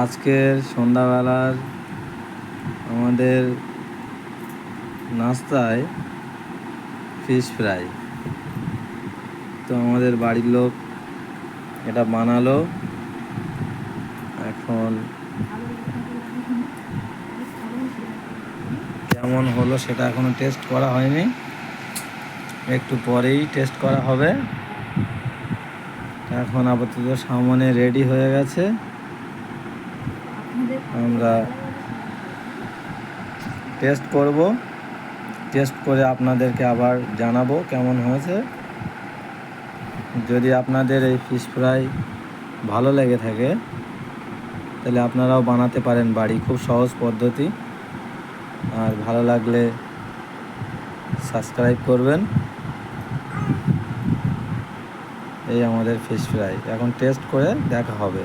আজকের সন্ধ্যাবেলার আমাদের নাস্তায় ফিশ ফ্রাই। তো আমাদের বাড়ির লোক এটা বানালো। এখন কেমন হলো সেটা এখনো টেস্ট করা হয়নি, একটু পরেই টেস্ট করা হবে। এখন আপাতত সামনে রেডি হয়ে গেছে, আমরা টেস্ট করব। টেস্ট করে আপনাদেরকে আবার জানাবো কেমন হয়েছে। যদি আপনাদের এই ফিশ ফ্রাই ভালো লেগে থাকে তাহলে আপনারাও বানাতে পারেন বাড়ি, খুব সহজ পদ্ধতি। আর ভালো লাগলে সাবস্ক্রাইব করবেন। এই আমাদের ফিশ ফ্রাই এখন টেস্ট করে দেখা হবে।